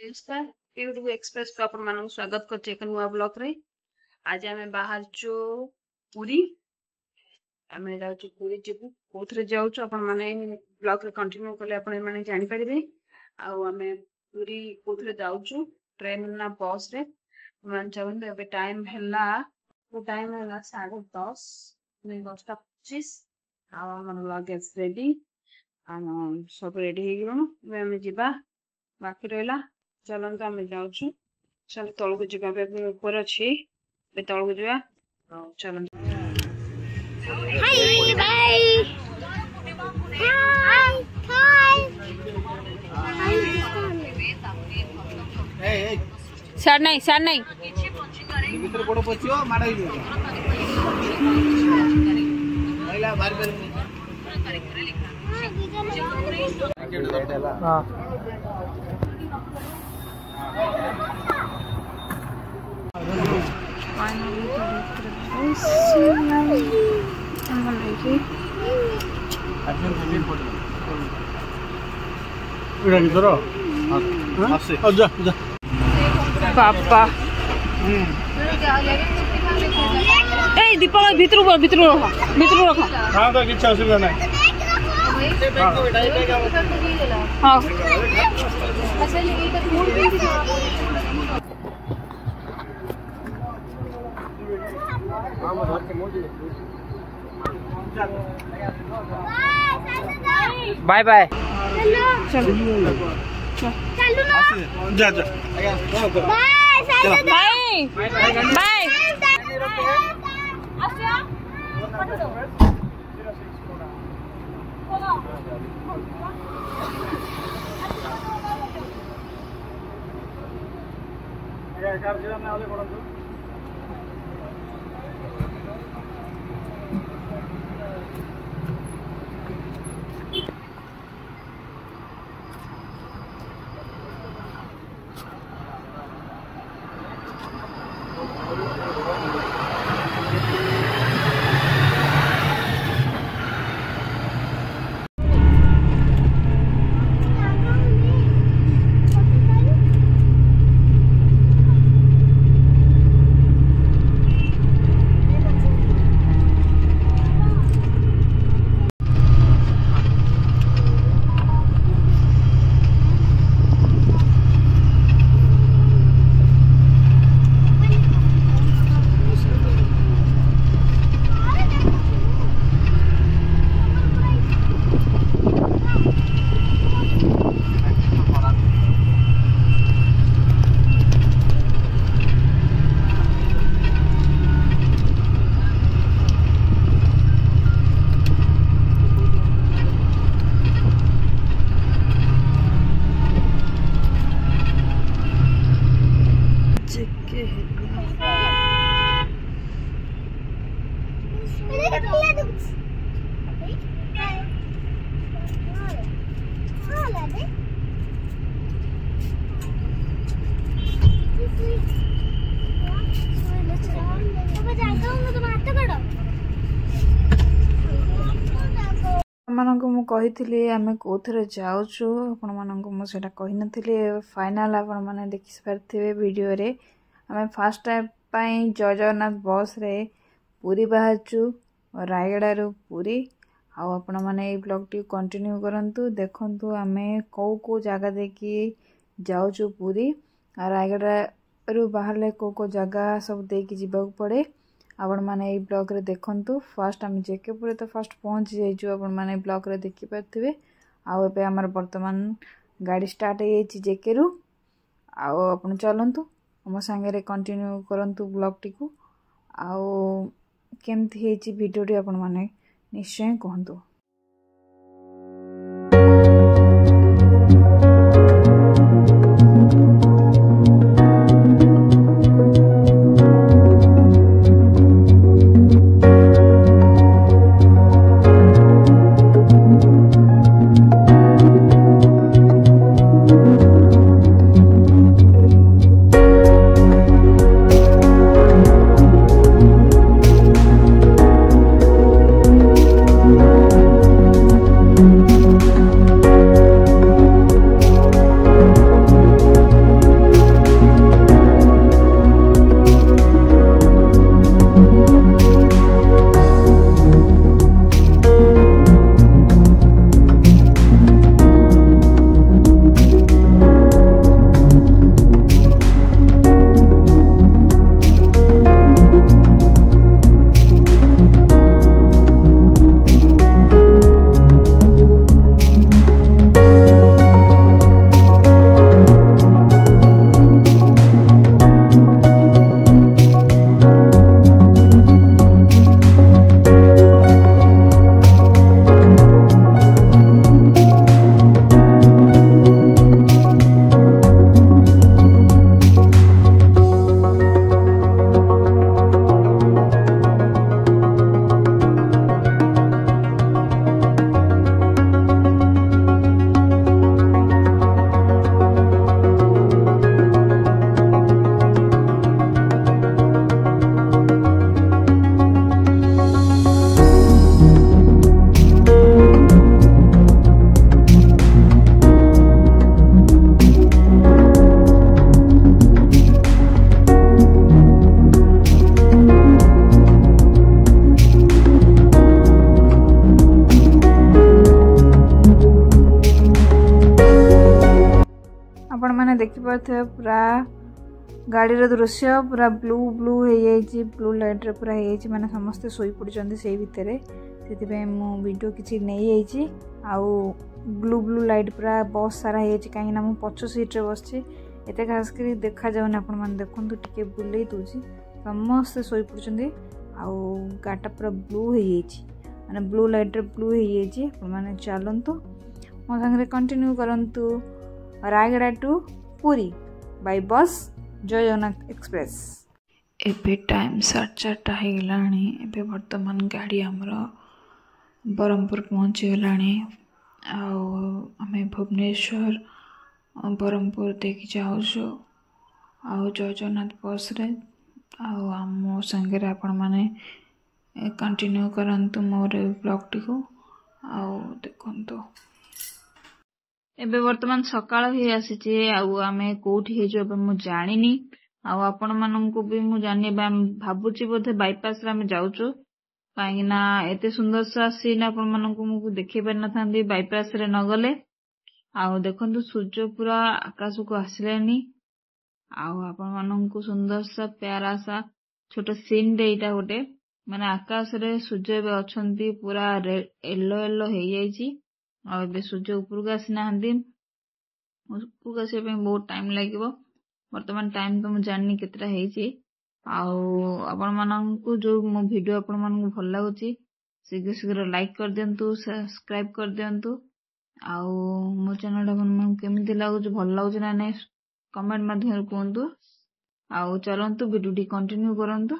नमस्कार YouTube express को आपण मानक स्वागत करते एक नुआ ब्लॉग रे। आज आमे बाहर जो पूरी आमे जाउछु पूरी जीवु कोथरे जाउछु आपण माने ब्लॉग रे कंटिन्यू करले आपण माने जानि परिबे। आ आमे पूरी कोथरे जाउछु ट्रेन ना बस रे मन चावन बे टाइम हैला वो टाइम हैला 10:30 नै 10:25 आ हमर लगेज रेडी सब रेडी हे गेलु आमे जिबा बाकी रहला चलंत आम जाऊँ चल तौल को जा ऊपर अच्छी तौल को जा चल सार नहीं पापा ए दीपक भितर रख हां तो किछ असुविधा नहीं हां बाय बाय चलो जा बाय बाय मानक मु कही आम कौथे जाऊँ आपण मानक मुझे कही नी फाइनाल आपण मैंने देखी पारे वीडियो रे आम फास्ट टाइम जय जगन्नाथ बस रे पूरी बाहरचु रायगड़ा पूरी आपण मैंने ब्लॉग टी कंटिन्यू करंतु देखंतु आम कौ जगह देखी जाऊँ पूरी रायगड़ा बाहर कौ जगह सब देकी जीवाक पड़े आपण माने ए ब्लॉग रे देखंतु फास्ट आम जेकेपुर तो फास्ट पहुँची जाइछु आपण माने ब्लॉग रे देखि पारथिबे आउ एबे हमर वर्तमान गाड़ी स्टार्ट हे छि जेके रु आउ आपण चलंतु हम संगे रे कंटिन्यू करंतु ब्लॉग टी को आउ केमथि हे छि वीडियो टी आपण माने निश्चय कहंतु। देखि पारथे पूरा गाड़ी दृश्य पूरा ब्लू ब्लू हो जाइए ब्लू लाइट रे पूरा हो जाइए माने समस्ते सोई पड़छन्ती सेई भितरे से मु वीडियो किछि नै जाइछि आउ ब्लू ब्लू लाइट पूरा बहुत सारा हो जाइछि काहे ना मु पछ सीट रे बसछि एते खास करी देखा जाउन आपण माने देखंतु टिके बुलै दोछि समस्ते सोई पड़छन्ती आउ गाटा पूरा ब्लू हो जाइछि माने ब्लू लाइट रे ब्लू हो जाइछि आपण माने चलंतु मो संगे कंटिन्यू करंतु रायगड़ा टू पुरी बाय बस जय जगन्नाथ एक्सप्रेस। एबे टाइम 4:30 हो गलानी एबे वर्तमान गाड़ी हमर बरहमपुर पहुँची गलानी आमे भुवनेश्वर बरहमपुर देखि जाऊछु आउ जय जगन्नाथ बस रे आम संगे आपण माने कंटिन्यू करंतु मोर ब्लॉग टिको आउ देखंतु एबे वर्तमान सकाळ ही आसीचे आउ आमे कोठी हे जो मु जानिनी आउ आपण माननकु भी मु जानि बा भाबुची बोधे बाईपास रे आमे जाउछु काहे ना एते सुंदर सा सीन आपण माननकु मु देखि पर न थांदी बाईपास रे न गले आउ देखंतु सूर्य पूरा आकाश को आसिलेनी आउ आपण माननकु सुंदर सा प्यारा सा छोटो सीन देइटा गोटे माने आकाश रे सूर्य बे अछंती पूरा येलो येलो हे जाईची आ बे सूर्य ऊपर का आसी नाहंदी ऊपर का से बहुत टाइम लागिवो वर्तमान टाइम तो मु जाननी केतरा हेची आउ आपण माननकु जो मो वीडियो आपण माननकु भल लागुची शीघ्र शीघ्र लाइक कर दियंतु सब्सक्राइब कर दियंतु आउ मो चैनल मन केमिति लागुची भल लागुची ना नै कमेंट माध्यम कहंतु आउ चलंतु वीडियो टी कंटिन्यू करंतु।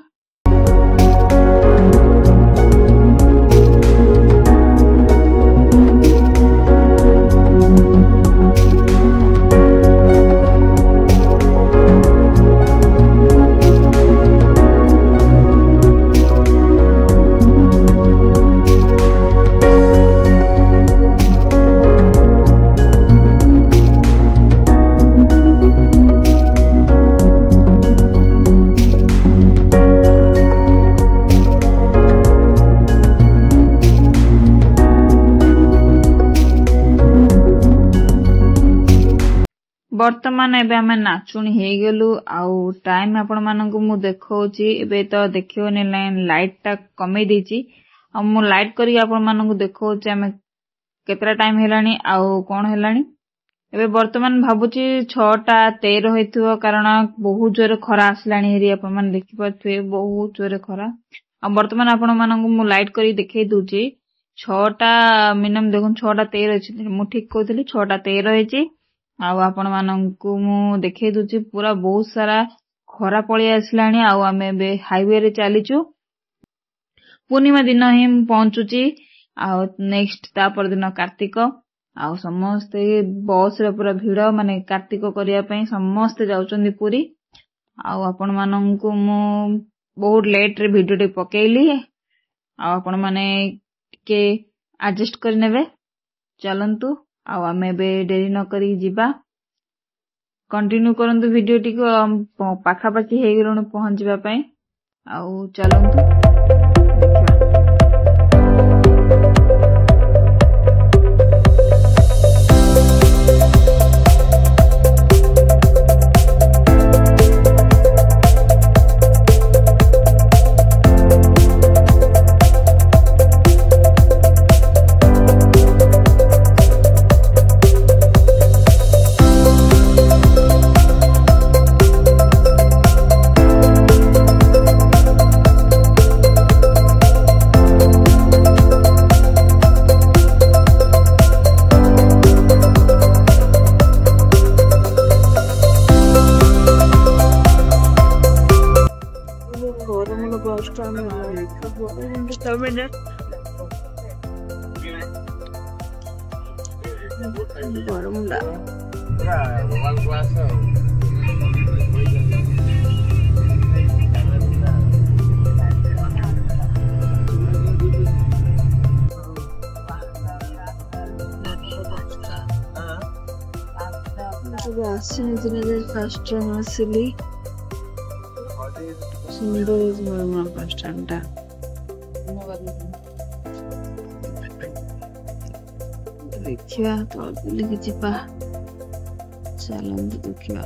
वर्तमान एबे आमे नाचुणी हे गेलु आउ टाइम आपण माननकु मु देखौची एबे तो देखियोनी लाइट टा कमे देची आ मु लाइट करी आपण माननकु देखौची आमे केतरा टाइम हेलानी आउ कोन हेलानी एबे वर्तमान भाबुची 6:13 होइथुव कारण बहुत जोरे खरा आसलानी हेरी आपण मान देखि पथुए बहुत जोरे खरा आ वर्तमान आपण माननकु मु लाइट करी देखै दुची 6टा मिनिमम देखुन 6:13 अछि मु ठीक कहतली 6:13 हेची आउ आपण माननकु मु देखै दुची पूरा बहुत सारा खरा पळी आसलानी आउ आमे बे हाईवे रे चालिचु पूर्णिमा दिन ही पहुंचुची आउ नेक्स्ट ता पर दिन कार्तिक आउ समस्त बस रे पूरा भीड़ माने कार्तिक करिया पई समस्त जाउचंदी पूरी आउ आपण माननकु मु बहुत लेट रे वीडियो टे पकेइली आउ आपण माने के एडजस्ट कर नेबे चलंतु आउ आमे बे देरी न करी जिबा कंटिन्यू करंतु वीडियो टी को पाखा पाखी हे गरन पहुंच जिबा पई आउ चलंतु फर्स्ट टाइम आसिली सुंदर बस स्टैंड देखिया तो बुलिक जिबा चलते देखा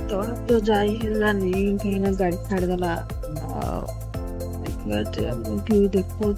तोड़ा तो जाई है नहीं कहीं ना गाड़ी छाड़देला देखो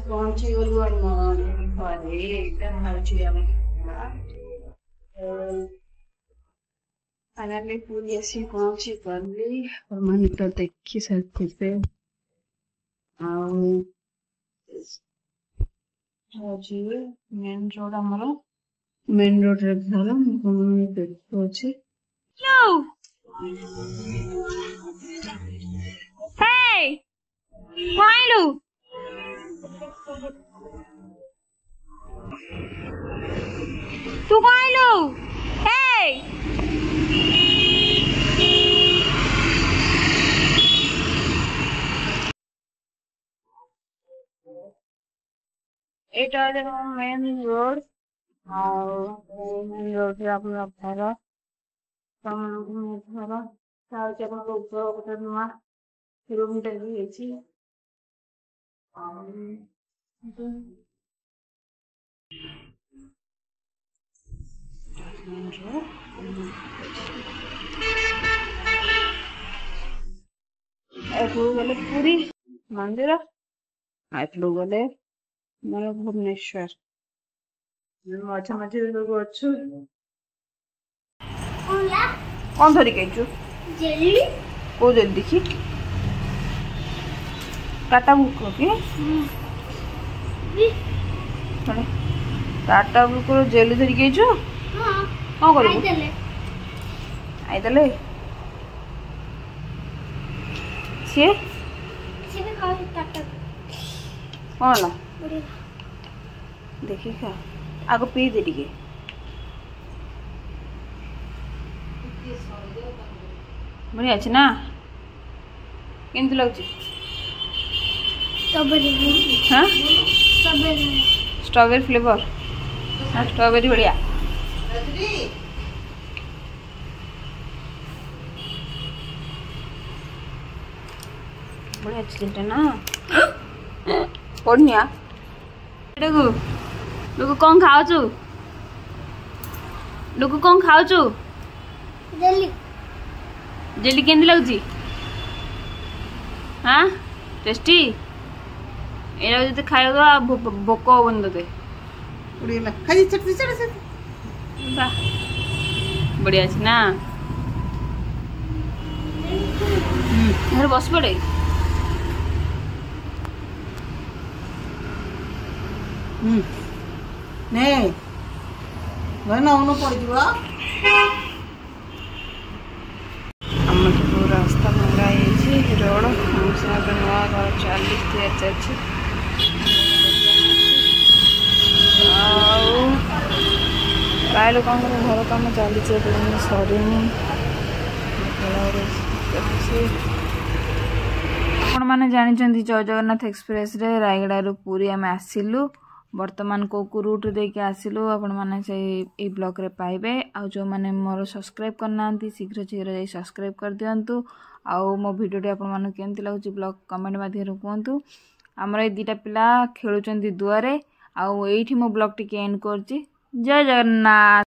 पहुंची गलु फाइनली पूरी ऐसी पहुंची गली और मन तो देखी सकते थे मेन रोड आमर मेन रोड रे घर देखो Hey! Milo! Tu Milo! Hey! এটা হলো মেন রোড আর মেন রোডে আপনার ঘর ঘর তা হচ্ছে আপনার গোটা নূয়া রুমটা দিয়েছি गले पुरी मंदिर एटू गले मैं भुवनेश्वर मझे मझे कौन धरी कहीचु को जेली देखी टाटा बुक कि टाटा बुक जेली धरी कहीचु कौन कर आईदे सी कौन देखी खा आग पी दे टिके बढ़िया अच्छे ना केमती लगुच हाँ स्ट्रॉबेरी फ्लेवर हाँ स्ट्रॉबेरी बढ़िया बढ़िया अच्छी ना पढ़निया लुकु कौन खाओ लुकु कौन खाओ जेली जेली केंदी लगुची हाँ टेस्टी एरा जते खायो तो भोक हबन तते उड़ीला खाई चटनी चटनी वाह बढ़िया अछि ना घर बस पड़े ने घर ना उनो पड़ जीवा हमर तो रास्ता भंगा है रोड हमसे नुआ घर 40 चलछि प्राय लोक घर कम चली सरी आपण मैंने जानी जय जगन्नाथ एक्सप्रेस रे रायगड़ा पुरी आम आसिलु वर्तमान को रूट देके आसिलु आपण मैंने से ए ब्लॉग रे पाइबे आ जो मैंने मोर सब्सक्राइब करना शीघ्र शीघ्र सब्सक्राइब कर दिंतु आउ मो भिडियो आपण मानक केमती लगुच ब्लॉग कमेंट माध्यम कहतु आमर ए दीटा पिला खेलुचंदी दुआरे आउ एठी मो ब्लॉग टी एंड करछि जय जगन्नाथ।